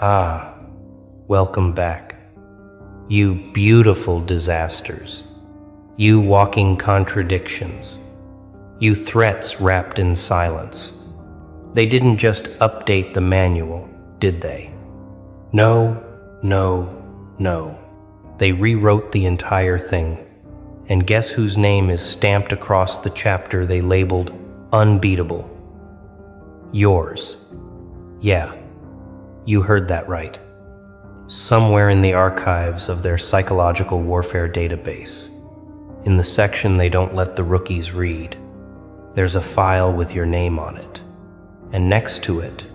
Ah, welcome back. You beautiful disasters. You walking contradictions. You threats wrapped in silence. They didn't just update the manual, did they? No, no, no. They rewrote the entire thing. And guess whose name is stamped across the chapter they labeled unbeatable? Yours. Yeah, you heard that right. Somewhere in the archives of their psychological warfare database, in the section they don't let the rookies read, there's a file with your name on it. And next to it,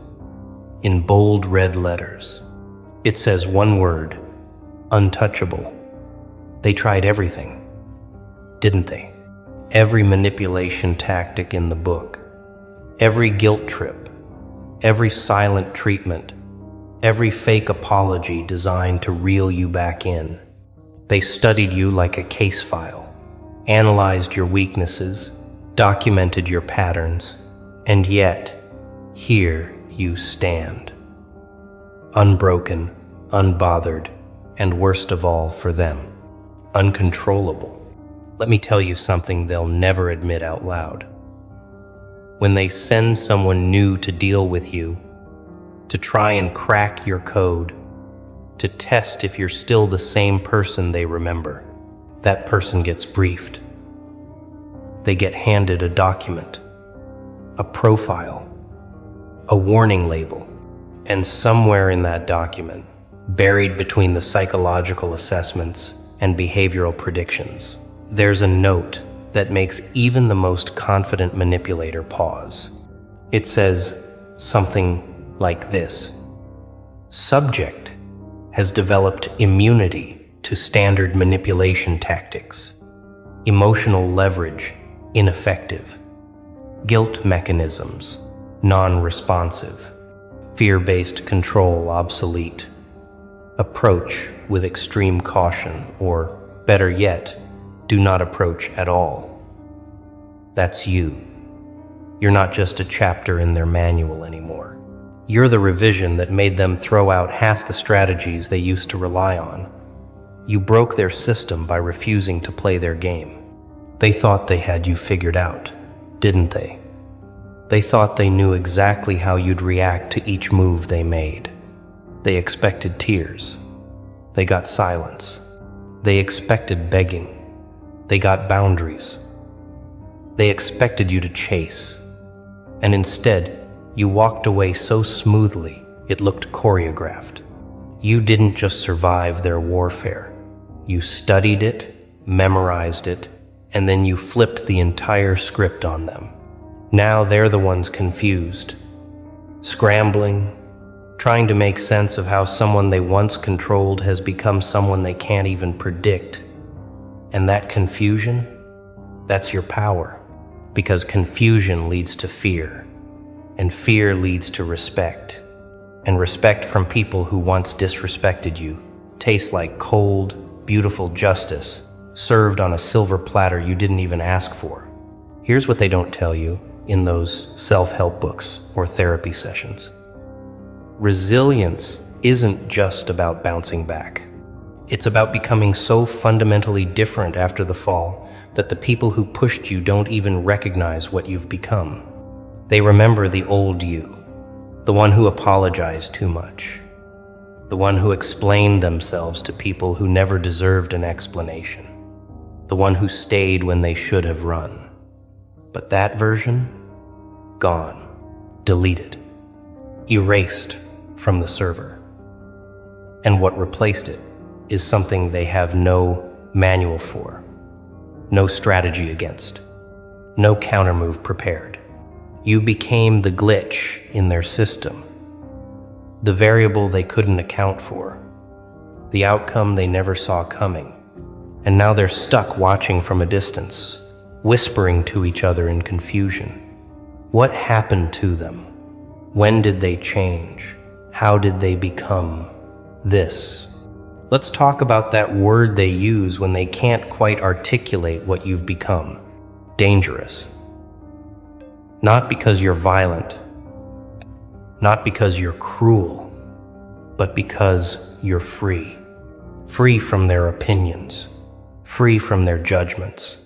in bold red letters, it says one word: untouchable. They tried everything, didn't they? Every manipulation tactic in the book, every guilt trip, every silent treatment, every fake apology designed to reel you back in. They studied you like a case file, analyzed your weaknesses, documented your patterns, and yet, here you stand. Unbroken, unbothered, and worst of all for them, uncontrollable. Let me tell you something they'll never admit out loud. When they send someone new to deal with you, to try and crack your code, to test if you're still the same person they remember, that person gets briefed. They get handed a document, a profile, a warning label, and somewhere in that document, buried between the psychological assessments and behavioral predictions, there's a note that makes even the most confident manipulator pause. It says something like this: subject has developed immunity to standard manipulation tactics. Emotional leverage ineffective. Guilt mechanisms non-responsive. Fear-based control obsolete. Approach with extreme caution, or better yet, do not approach at all. That's you. You're not just a chapter in their manual anymore. You're the revision that made them throw out half the strategies they used to rely on. You broke their system by refusing to play their game. They thought they had you figured out, didn't they? They thought they knew exactly how you'd react to each move they made. They expected tears. They got silence. They expected begging. They got boundaries. They expected you to chase. And instead, you walked away so smoothly, it looked choreographed. You didn't just survive their warfare. You studied it, memorized it, and then you flipped the entire script on them. Now they're the ones confused, scrambling, trying to make sense of how someone they once controlled has become someone they can't even predict. And that confusion, that's your power. Because confusion leads to fear, and fear leads to respect. And respect from people who once disrespected you tastes like cold, beautiful justice served on a silver platter you didn't even ask for. Here's what they don't tell you in those self-help books or therapy sessions. Resilience isn't just about bouncing back. It's about becoming so fundamentally different after the fall that the people who pushed you don't even recognize what you've become. They remember the old you, the one who apologized too much, the one who explained themselves to people who never deserved an explanation, the one who stayed when they should have run. But that version, gone, deleted, erased from the server. And what replaced it is something they have no manual for, no strategy against, no countermove prepared. You became the glitch in their system, the variable they couldn't account for, the outcome they never saw coming. And now they're stuck watching from a distance, whispering to each other in confusion. What happened to them? When did they change? How did they become this? Let's talk about that word they use when they can't quite articulate what you've become. Dangerous. Not because you're violent, not because you're cruel, but because you're free. Free from their opinions, free from their judgments,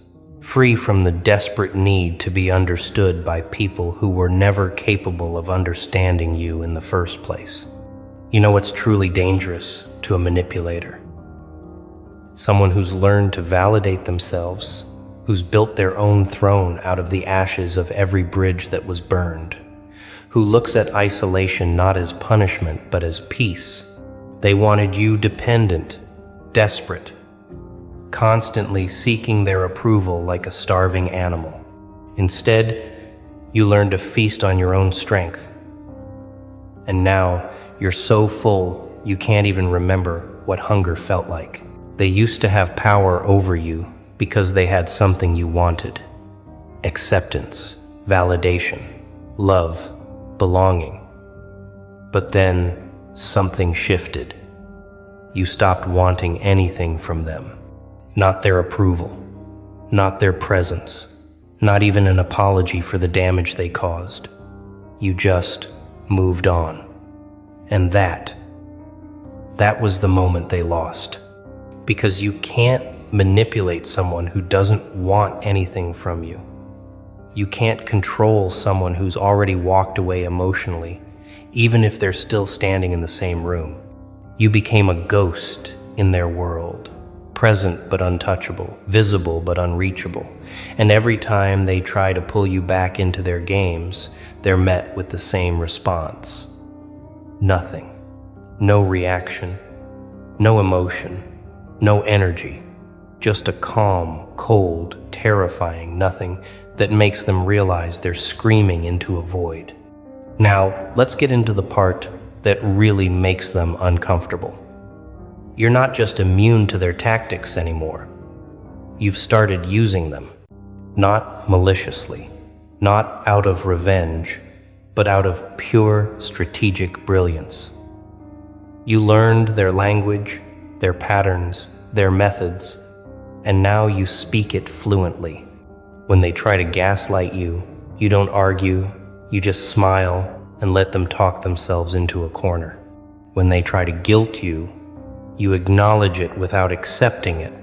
free from the desperate need to be understood by people who were never capable of understanding you in the first place. You know what's truly dangerous to a manipulator? Someone who's learned to validate themselves, who's built their own throne out of the ashes of every bridge that was burned, who looks at isolation not as punishment but as peace. They wanted you dependent, desperate, constantly seeking their approval like a starving animal. Instead, you learned to feast on your own strength. And now you're so full you can't even remember what hunger felt like. They used to have power over you because they had something you wanted: acceptance, validation, love, belonging. But then something shifted. You stopped wanting anything from them. Not their approval, not their presence, not even an apology for the damage they caused. You just moved on. And that was the moment they lost. Because you can't manipulate someone who doesn't want anything from you. You can't control someone who's already walked away emotionally, even if they're still standing in the same room. You became a ghost in their world, present but untouchable, visible but unreachable. And every time they try to pull you back into their games, they're met with the same response. Nothing. No reaction. No emotion. No energy. Just a calm, cold, terrifying nothing that makes them realize they're screaming into a void. Now, let's get into the part that really makes them uncomfortable. You're not just immune to their tactics anymore. You've started using them. Not maliciously, not out of revenge, but out of pure strategic brilliance. You learned their language, their patterns, their methods, and now you speak it fluently. When they try to gaslight you, you don't argue, you just smile and let them talk themselves into a corner. When they try to guilt you, you acknowledge it without accepting it,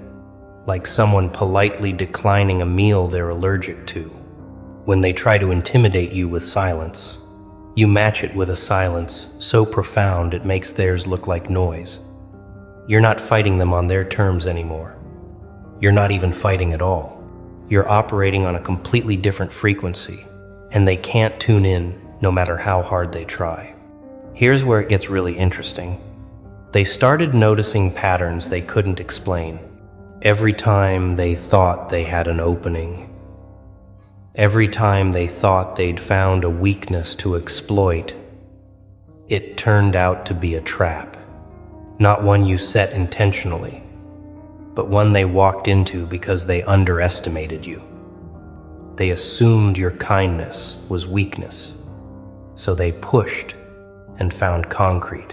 like someone politely declining a meal they're allergic to. When they try to intimidate you with silence, you match it with a silence so profound it makes theirs look like noise. You're not fighting them on their terms anymore. You're not even fighting at all. You're operating on a completely different frequency, and they can't tune in no matter how hard they try. Here's where it gets really interesting. They started noticing patterns they couldn't explain. Every time they thought they had an opening, every time they thought they'd found a weakness to exploit, it turned out to be a trap. Not one you set intentionally, but one they walked into because they underestimated you. They assumed your kindness was weakness, so they pushed and found concrete.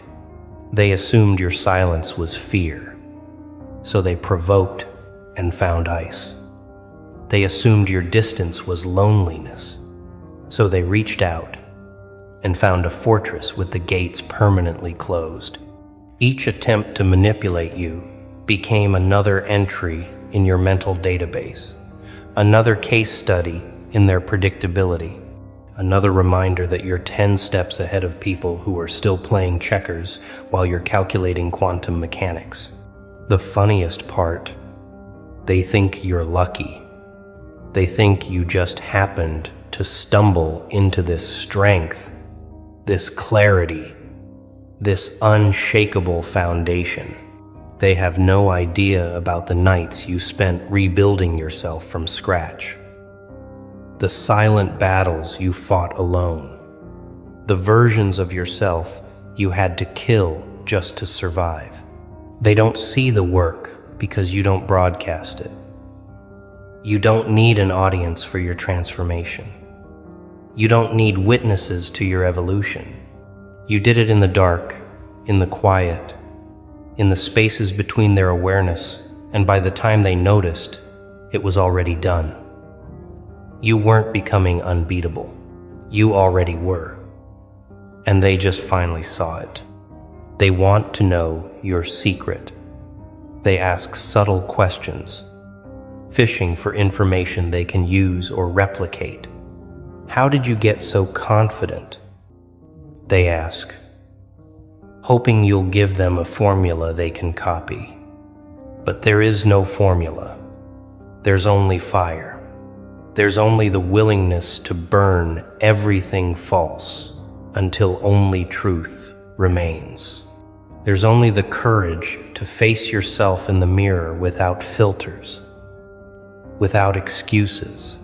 They assumed your silence was fear, so they provoked and found ice. They assumed your distance was loneliness, so they reached out and found a fortress with the gates permanently closed. Each attempt to manipulate you became another entry in your mental database, another case study in their predictability, another reminder that you're 10 steps ahead of people who are still playing checkers while you're calculating quantum mechanics. The funniest part, they think you're lucky. They think you just happened to stumble into this strength, this clarity, this unshakable foundation. They have no idea about the nights you spent rebuilding yourself from scratch, the silent battles you fought alone, the versions of yourself you had to kill just to survive. They don't see the work because you don't broadcast it. You don't need an audience for your transformation. You don't need witnesses to your evolution. You did it in the dark, in the quiet, in the spaces between their awareness, and by the time they noticed, it was already done. You weren't becoming unbeatable. You already were. And they just finally saw it. They want to know your secret. They ask subtle questions, fishing for information they can use or replicate. How did you get so confident? They ask, hoping you'll give them a formula they can copy. But there is no formula. There's only fire. There's only the willingness to burn everything false until only truth remains. There's only the courage to face yourself in the mirror without filters, without excuses,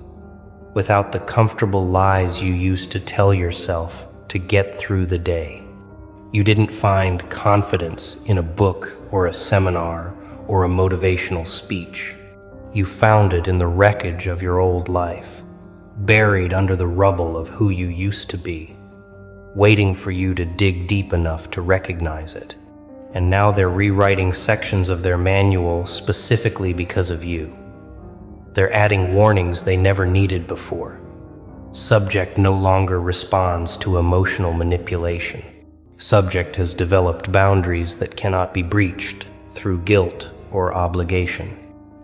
without the comfortable lies you used to tell yourself to get through the day. You didn't find confidence in a book or a seminar or a motivational speech. You found it in the wreckage of your old life, buried under the rubble of who you used to be, waiting for you to dig deep enough to recognize it. And now they're rewriting sections of their manual specifically because of you. They're adding warnings they never needed before. Subject no longer responds to emotional manipulation. Subject has developed boundaries that cannot be breached through guilt or obligation.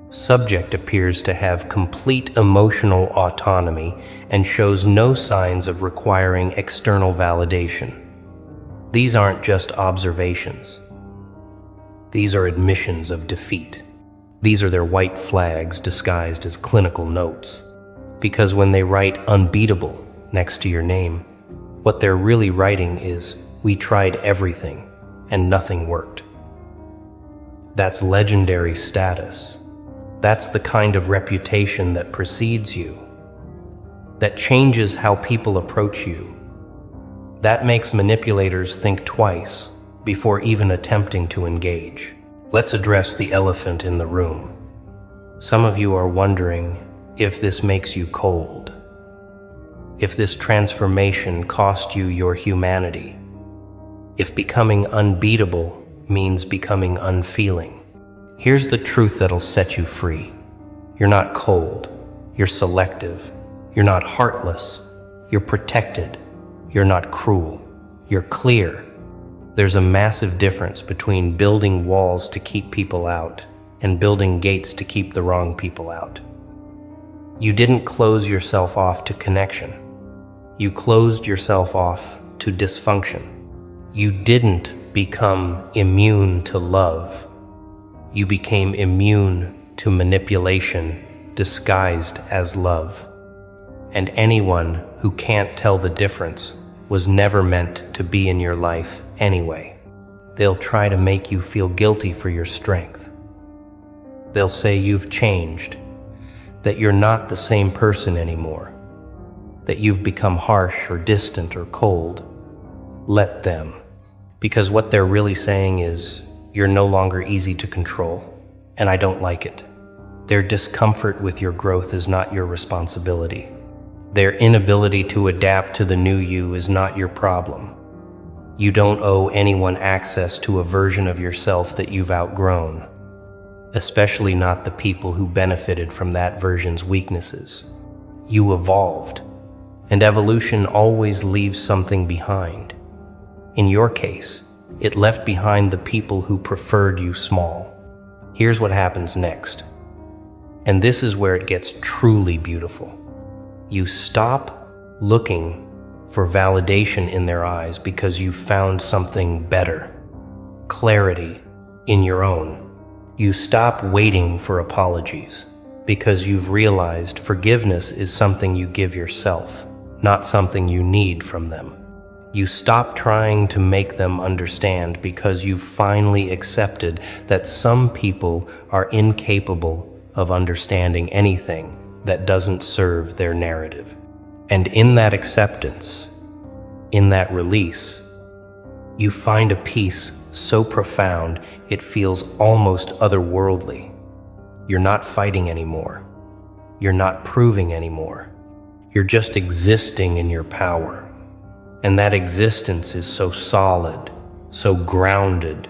Subject appears to have complete emotional autonomy and shows no signs of requiring external validation. These aren't just observations. These are admissions of defeat. These are their white flags disguised as clinical notes. Because when they write unbeatable next to your name, what they're really writing is, we tried everything and nothing worked. That's legendary status. That's the kind of reputation that precedes you, that changes how people approach you. That makes manipulators think twice before even attempting to engage. Let's address the elephant in the room. Some of you are wondering if this makes you cold, if this transformation cost you your humanity, if becoming unbeatable means becoming unfeeling. Here's the truth that'll set you free. You're not cold. You're selective. You're not heartless. You're protected. You're not cruel. You're clear. There's a massive difference between building walls to keep people out and building gates to keep the wrong people out. You didn't close yourself off to connection. You closed yourself off to dysfunction. You didn't become immune to love. You became immune to manipulation disguised as love. And anyone who can't tell the difference was never meant to be in your life anyway. They'll try to make you feel guilty for your strength. They'll say you've changed, that you're not the same person anymore, that you've become harsh or distant or cold. Let them. Because what they're really saying is, you're no longer easy to control, and I don't like it. Their discomfort with your growth is not your responsibility. Their inability to adapt to the new you is not your problem. You don't owe anyone access to a version of yourself that you've outgrown, especially not the people who benefited from that version's weaknesses. You evolved, and evolution always leaves something behind. In your case, it left behind the people who preferred you small. Here's what happens next. And this is where it gets truly beautiful. You stop looking for validation in their eyes because you've found something better, clarity in your own. You stop waiting for apologies because you've realized forgiveness is something you give yourself, not something you need from them. You stop trying to make them understand because you've finally accepted that some people are incapable of understanding anything that doesn't serve their narrative. And in that acceptance, in that release, you find a peace so profound it feels almost otherworldly. You're not fighting anymore. You're not proving anymore. You're just existing in your power. And that existence is so solid, so grounded,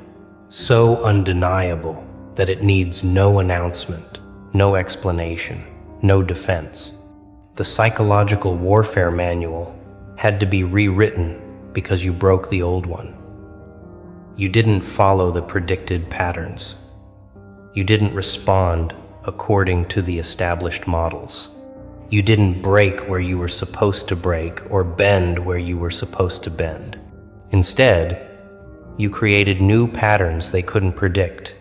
so undeniable that it needs no announcement, no explanation, no defense. The psychological warfare manual had to be rewritten because you broke the old one. You didn't follow the predicted patterns. You didn't respond according to the established models. You didn't break where you were supposed to break or bend where you were supposed to bend. Instead, you created new patterns they couldn't predict,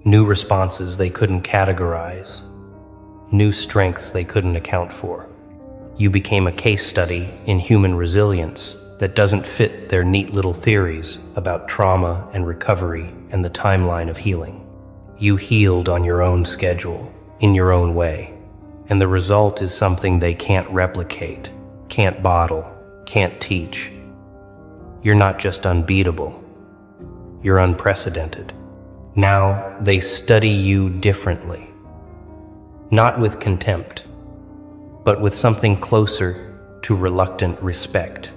new responses they couldn't categorize, new strengths they couldn't account for. You became a case study in human resilience that doesn't fit their neat little theories about trauma and recovery and the timeline of healing. You healed on your own schedule, in your own way, and the result is something they can't replicate, can't bottle, can't teach. You're not just unbeatable, you're unprecedented. Now they study you differently, not with contempt, but with something closer to reluctant respect,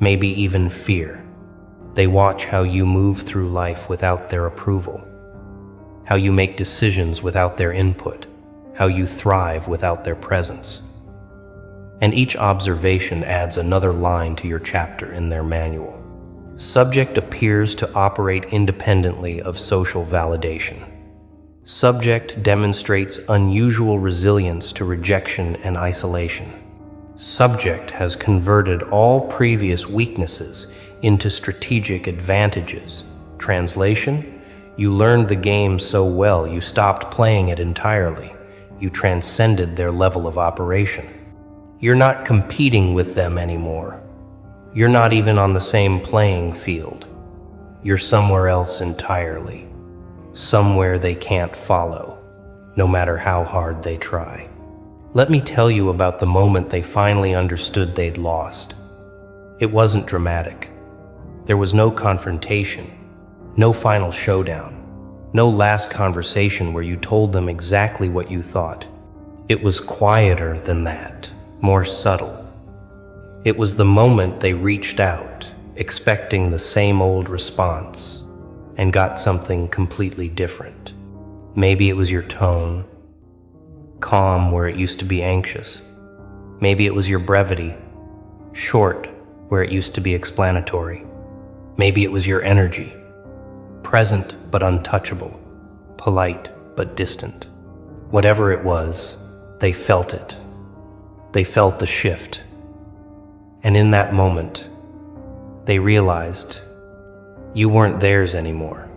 maybe even fear. They watch how you move through life without their approval, how you make decisions without their input, how you thrive without their presence. And each observation adds another line to your chapter in their manual. Subject appears to operate independently of social validation. Subject demonstrates unusual resilience to rejection and isolation. Subject has converted all previous weaknesses into strategic advantages. Translation: you learned the game so well you stopped playing it entirely. You transcended their level of operation. You're not competing with them anymore. You're not even on the same playing field. You're somewhere else entirely. Somewhere they can't follow, no matter how hard they try. Let me tell you about the moment they finally understood they'd lost. It wasn't dramatic. There was no confrontation, no final showdown, no last conversation where you told them exactly what you thought. It was quieter than that, more subtle. It was the moment they reached out, expecting the same old response, and got something completely different. Maybe it was your tone, calm where it used to be anxious. Maybe it was your brevity, short where it used to be explanatory. Maybe it was your energy, present but untouchable, polite but distant. Whatever it was, they felt it. They felt the shift. And in that moment, they realized you weren't theirs anymore.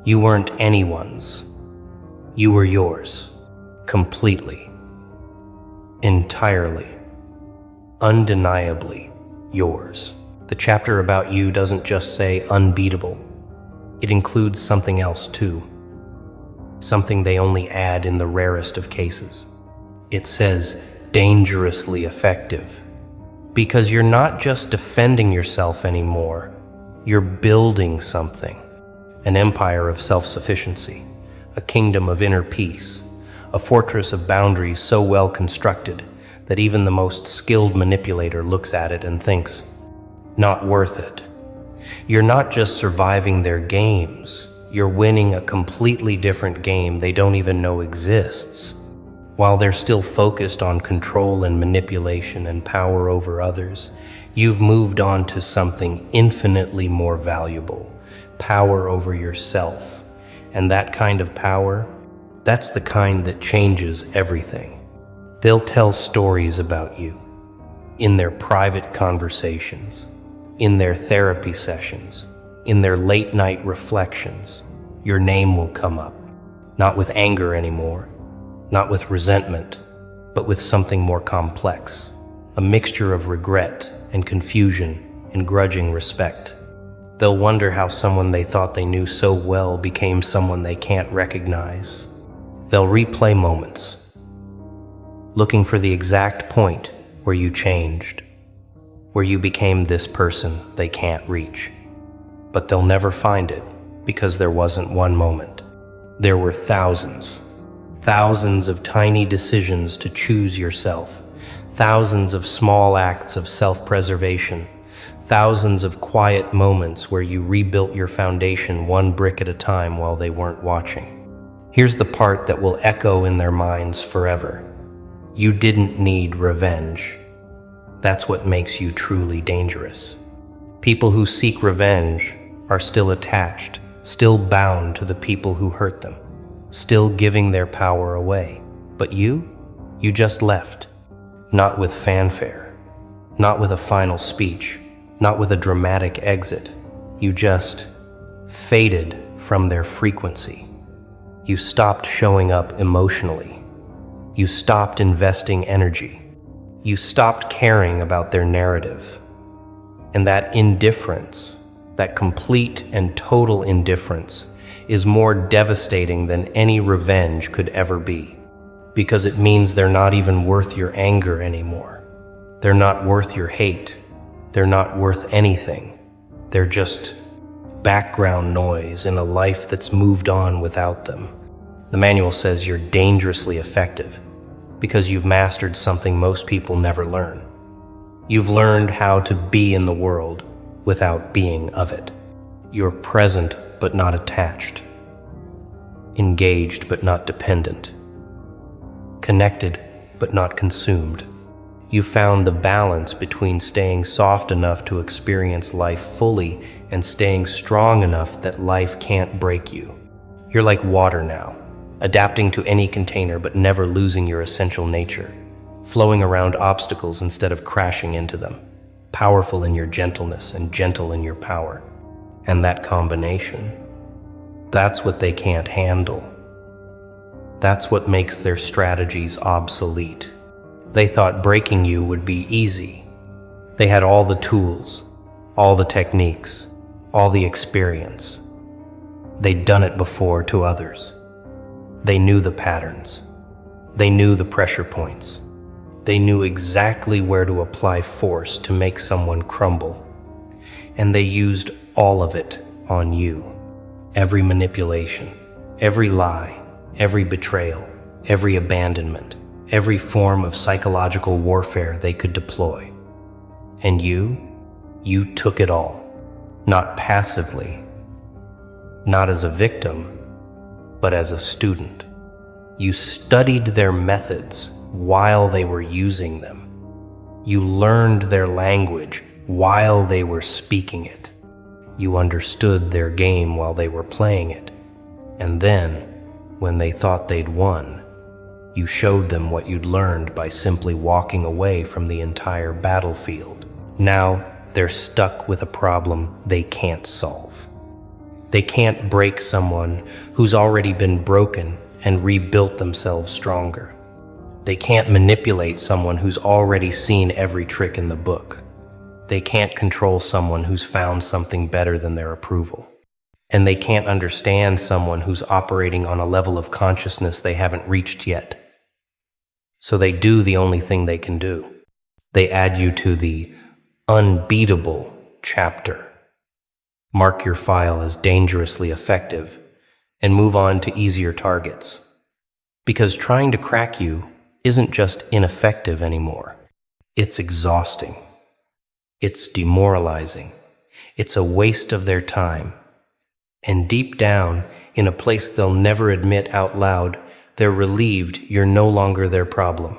You weren't anyone's. You were yours, completely, entirely, undeniably yours. The chapter about you doesn't just say unbeatable. It includes something else too. Something they only add in the rarest of cases. It says dangerously effective. Because you're not just defending yourself anymore. You're building something, an empire of self-sufficiency, a kingdom of inner peace, a fortress of boundaries so well constructed that even the most skilled manipulator looks at it and thinks, not worth it. You're not just surviving their games, you're winning a completely different game they don't even know exists. While they're still focused on control and manipulation and power over others, you've moved on to something infinitely more valuable, power over yourself. And that kind of power, that's the kind that changes everything. They'll tell stories about you, in their private conversations, in their therapy sessions, in their late-night reflections. Your name will come up, not with anger anymore, not with resentment, but with something more complex, a mixture of regret and confusion and grudging respect. They'll wonder how someone they thought they knew so well became someone they can't recognize. They'll replay moments, looking for the exact point where you changed, where you became this person they can't reach. But they'll never find it because there wasn't one moment. There were thousands of tiny decisions to choose yourself, thousands of small acts of self-preservation, thousands of quiet moments where you rebuilt your foundation one brick at a time while they weren't watching. Here's the part that will echo in their minds forever. You didn't need revenge. That's what makes you truly dangerous. People who seek revenge are still attached, still bound to the people who hurt them, still giving their power away. But you just left, not with fanfare, not with a final speech, not with a dramatic exit. You just faded from their frequency. You stopped showing up emotionally. You stopped investing energy. You stopped caring about their narrative. And that indifference, that complete and total indifference, is more devastating than any revenge could ever be, because it means they're not even worth your anger anymore. They're not worth your hate. They're not worth anything. They're just background noise in a life that's moved on without them. The manual says you're dangerously effective because you've mastered something most people never learn. You've learned how to be in the world without being of it. You're present but not attached, engaged but not dependent, connected but not consumed. You found the balance between staying soft enough to experience life fully and staying strong enough that life can't break you. You're like water now, adapting to any container but never losing your essential nature, flowing around obstacles instead of crashing into them, powerful in your gentleness and gentle in your power. And that combination, that's what they can't handle. That's what makes their strategies obsolete. They thought breaking you would be easy. They had all the tools, all the techniques, all the experience. They'd done it before to others. They knew the patterns. They knew the pressure points. They knew exactly where to apply force to make someone crumble. And they used all of it on you. Every manipulation, every lie, every betrayal, every abandonment, every form of psychological warfare they could deploy. And you took it all, not passively, not as a victim, but as a student. You studied their methods while they were using them. You learned their language while they were speaking it. You understood their game while they were playing it. And then, when they thought they'd won, you showed them what you'd learned by simply walking away from the entire battlefield. Now, they're stuck with a problem they can't solve. They can't break someone who's already been broken and rebuilt themselves stronger. They can't manipulate someone who's already seen every trick in the book. They can't control someone who's found something better than their approval. And they can't understand someone who's operating on a level of consciousness they haven't reached yet. So they do the only thing they can do. They add you to the unbeatable chapter. Mark your file as dangerously effective and move on to easier targets. Because trying to crack you isn't just ineffective anymore. It's exhausting. It's demoralizing. It's a waste of their time. And deep down, in a place they'll never admit out loud, they're relieved you're no longer their problem.